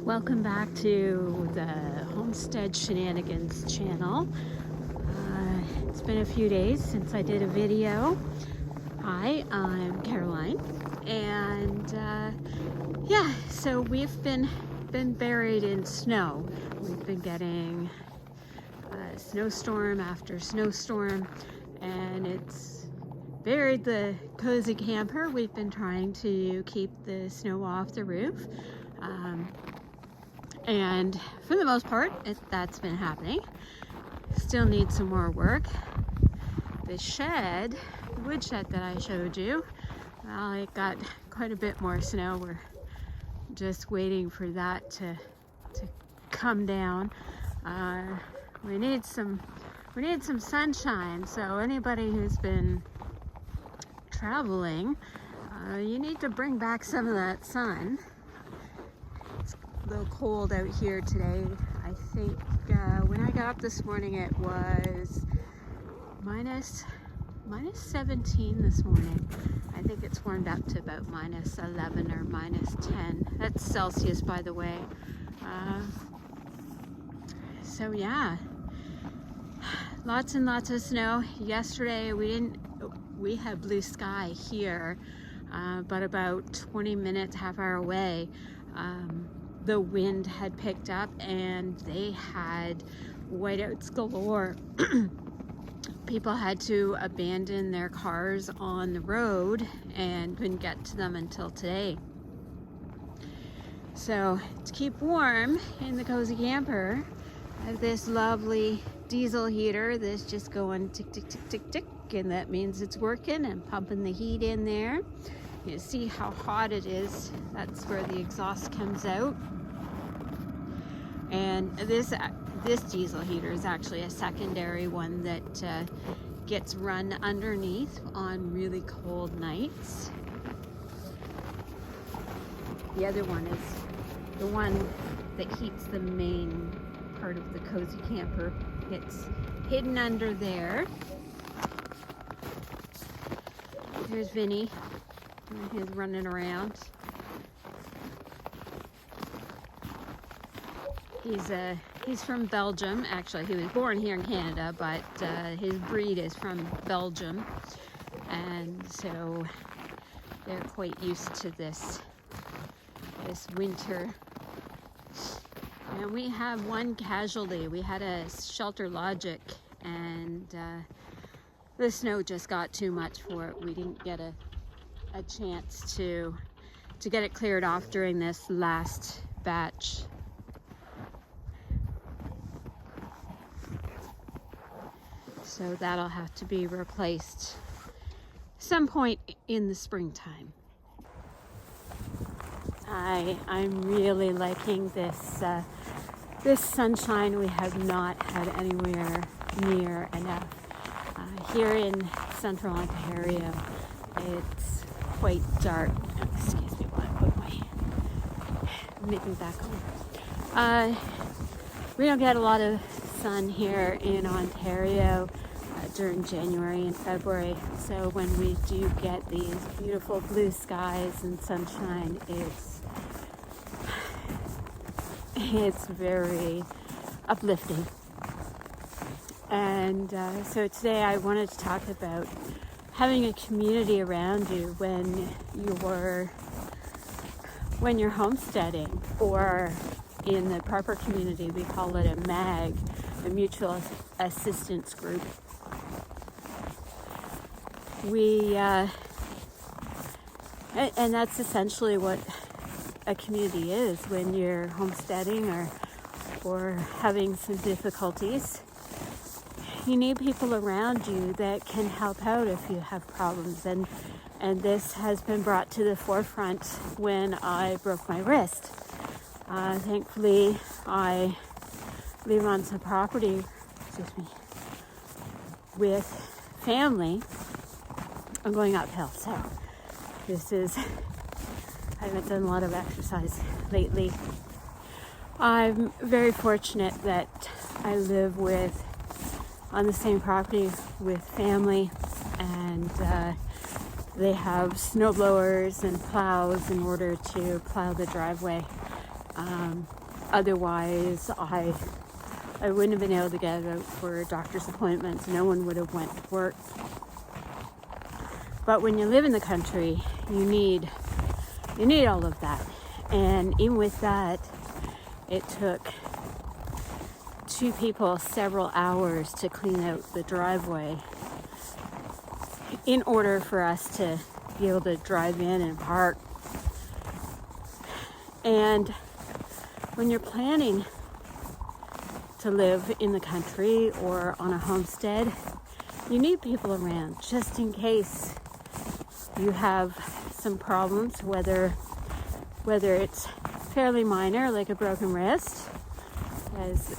Welcome back to the Homestead Shenanigans channel. It's been a few days since I did a video. Hi, I'm Caroline, and yeah, so we've been buried in snow. We've been getting snowstorm after snowstorm, and it's buried the cozy camper. We've been trying to keep the snow off the roof. And for the most part, that's been happening. Still need some more work. The shed, the wood shed that I showed you, well, it got quite a bit more snow. We're just waiting for that to come down. We need some sunshine. So anybody who's been traveling, you need to bring back some of that sun. A little cold out here today. I think when I got up this morning it was minus 17 this morning. I think it's warmed up to about minus 11 or minus 10. That's Celsius, by the way. So yeah, lots and lots of snow. Yesterday we had blue sky here, but about 20 minutes, half hour away, the wind had picked up and they had whiteouts galore. People had to abandon their cars on the road and couldn't get to them until today. So to keep warm in the cozy camper, I have this lovely diesel heater that's just going tick, tick, tick, tick, tick, and that means it's working and pumping the heat in there. You see how hot it is. That's where the exhaust comes out. And this diesel heater is actually a secondary one that gets run underneath on really cold nights. The other one is the one that heats the main part of the cozy camper. It's hidden under there. Here's Vinny. He's running around. He's from Belgium. Actually, he was born here in Canada, but his breed is from Belgium, and so they're quite used to this winter. And we have one casualty. We had a Shelter Logic, and the snow just got too much for it. We didn't get a chance to get it cleared off during this last batch. So that'll have to be replaced some point in the springtime. I'm really liking this this sunshine. We have not had anywhere near enough. Here in central Ontario, it's quite dark. Oh, excuse me while I put my mitten back on. We don't get a lot of sun here in Ontario during January and February, so when we do get these beautiful blue skies and sunshine, it's very uplifting. And so today I wanted to talk about having a community around you when you're homesteading, or in the proper community we call it a MAG, a mutual assistance group. And that's essentially what a community is when you're homesteading or having some difficulties. You need people around you that can help out if you have problems, and this has been brought to the forefront when I broke my wrist. Thankfully, I live on some property, with family. I'm going uphill, so I haven't done a lot of exercise lately. I'm very fortunate that I live on the same property with family, and they have snow blowers and plows in order to plow the driveway. Otherwise, I wouldn't have been able to get out for doctor's appointments. No one would have went to work. But when you live in the country, you need all of that. And even with that, it took two people several hours to clean out the driveway in order for us to be able to drive in and park. And when you're planning to live in the country or on a homestead, you need people around just in case you have some problems, whether it's fairly minor, like a broken wrist, as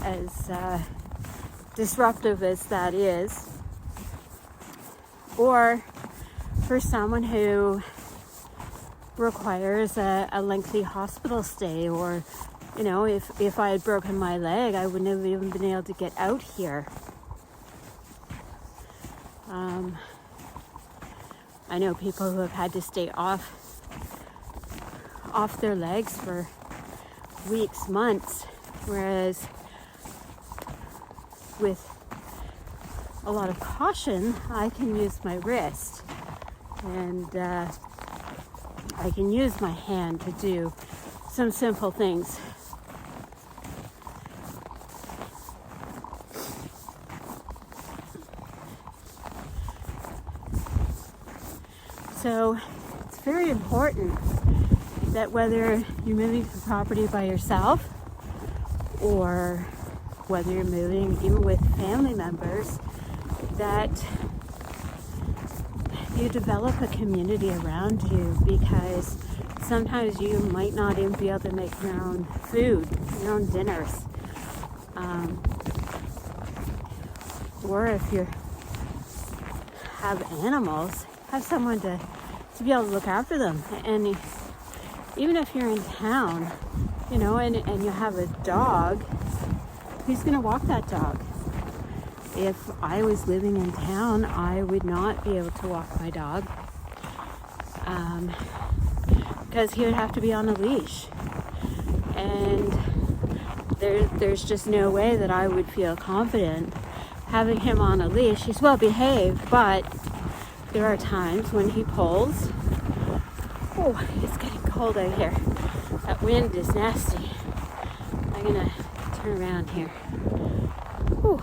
disruptive as that is, or for someone who requires a lengthy hospital stay, or if I had broken my leg, I wouldn't have even been able to get out here. I know people who have had to stay off their legs for weeks, months, whereas with a lot of caution, I can use my wrist and I can use my hand to do some simple things. So it's very important that whether you're moving to the property by yourself or whether you're moving even with family members, that you develop a community around you, because sometimes you might not even be able to make your own food, your own dinners. Or if you have animals, have someone to be able to look after them. And even if you're in town, and you have a dog, who's going to walk that dog? If I was living in town, I would not be able to walk my dog because he would have to be on a leash. And there's just no way that I would feel confident having him on a leash. He's well behaved, but there are times when he pulls. Oh, it's getting cold out here. That wind is nasty. I'm gonna turn around here. Whew.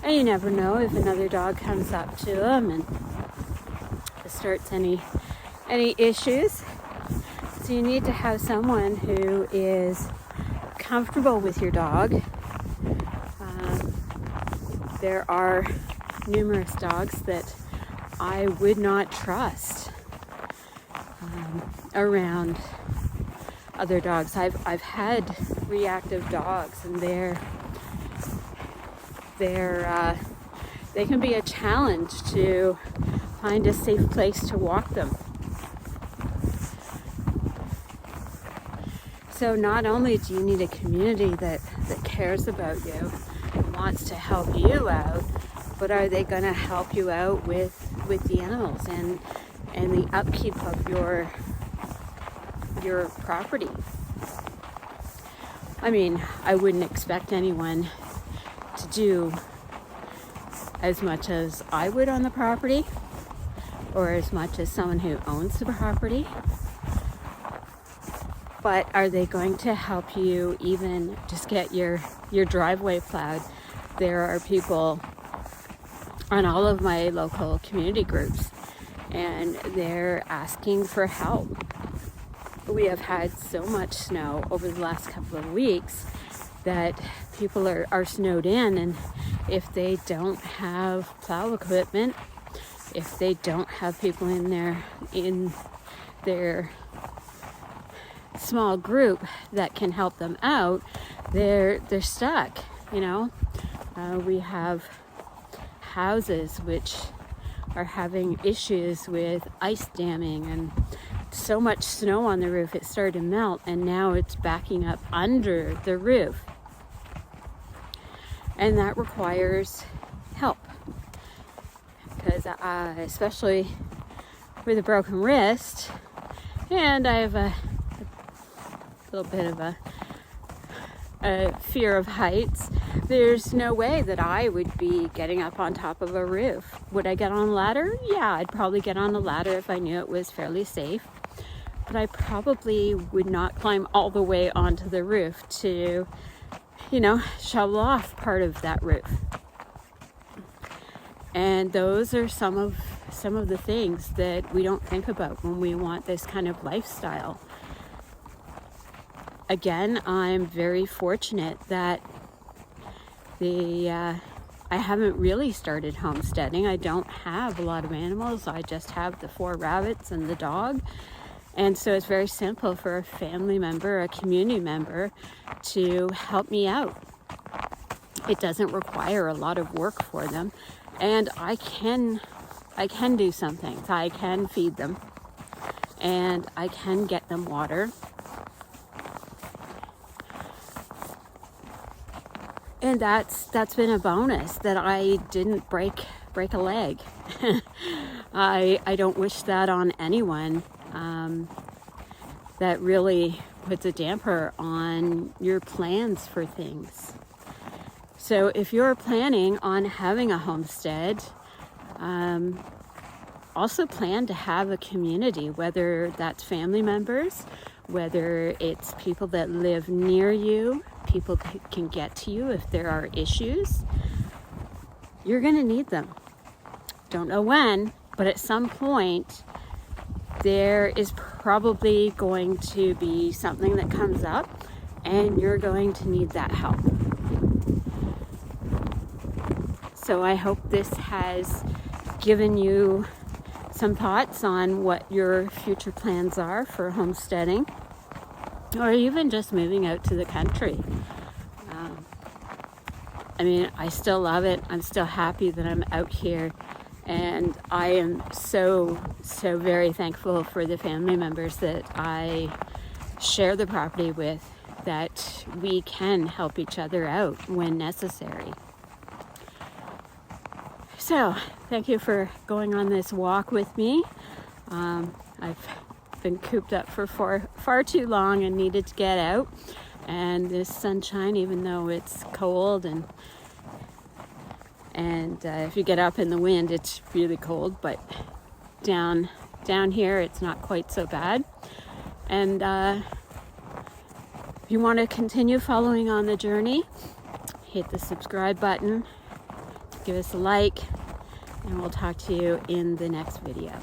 And you never know if another dog comes up to him and starts any issues. So you need to have someone who is comfortable with your dog. There are numerous dogs that I would not trust around other dogs. I've had reactive dogs, and they can be a challenge to find a safe place to walk them. So not only do you need a community that cares about you and wants to help you out, but are they going to help you out with the animals and the upkeep of your property? I mean, I wouldn't expect anyone to do as much as I would on the property, or as much as someone who owns the property. But are they going to help you even just get your driveway plowed? There are people on all of my local community groups, and they're asking for help. We have had so much snow over the last couple of weeks that people are snowed in, and if they don't have plow equipment, if they don't have people in their small group that can help them out, they're stuck. We have houses which are having issues with ice damming, and so much snow on the roof it started to melt, and now it's backing up under the roof, and that requires help, because especially with a broken wrist, And I have a little bit of a fear of heights. There's no way that I would be getting up on top of a roof. Would I get on a ladder? Yeah, I'd probably get on a ladder if I knew it was fairly safe. But I probably would not climb all the way onto the roof to, shovel off part of that roof. And those are some of the things that we don't think about when we want this kind of lifestyle. Again, I'm very fortunate that I haven't really started homesteading. I don't have a lot of animals. I just have the 4 rabbits and the dog. And so it's very simple for a family member, a community member, to help me out. It doesn't require a lot of work for them. And I can do some things. I can feed them. And I can get them water. And that's been a bonus, that I didn't break a leg. I don't wish that on anyone. That really puts a damper on your plans for things. So if you're planning on having a homestead, also plan to have a community, whether that's family members, whether it's people that live near you, people that can get to you if there are issues. You're going to need them. Don't know when, but at some point there is probably going to be something that comes up and you're going to need that help. So I hope this has given you some thoughts on what your future plans are for homesteading, or even just moving out to the country. I still love it. I'm still happy that I'm out here, and I am so very thankful for the family members that I share the property with, that we can help each other out when necessary. So, thank you for going on this walk with me. I've been cooped up for far too long and needed to get out. And this sunshine, even though it's cold and if you get up in the wind, it's really cold. But down here, it's not quite so bad. And if you want to continue following on the journey, hit the subscribe button. Give us a like, and we'll talk to you in the next video.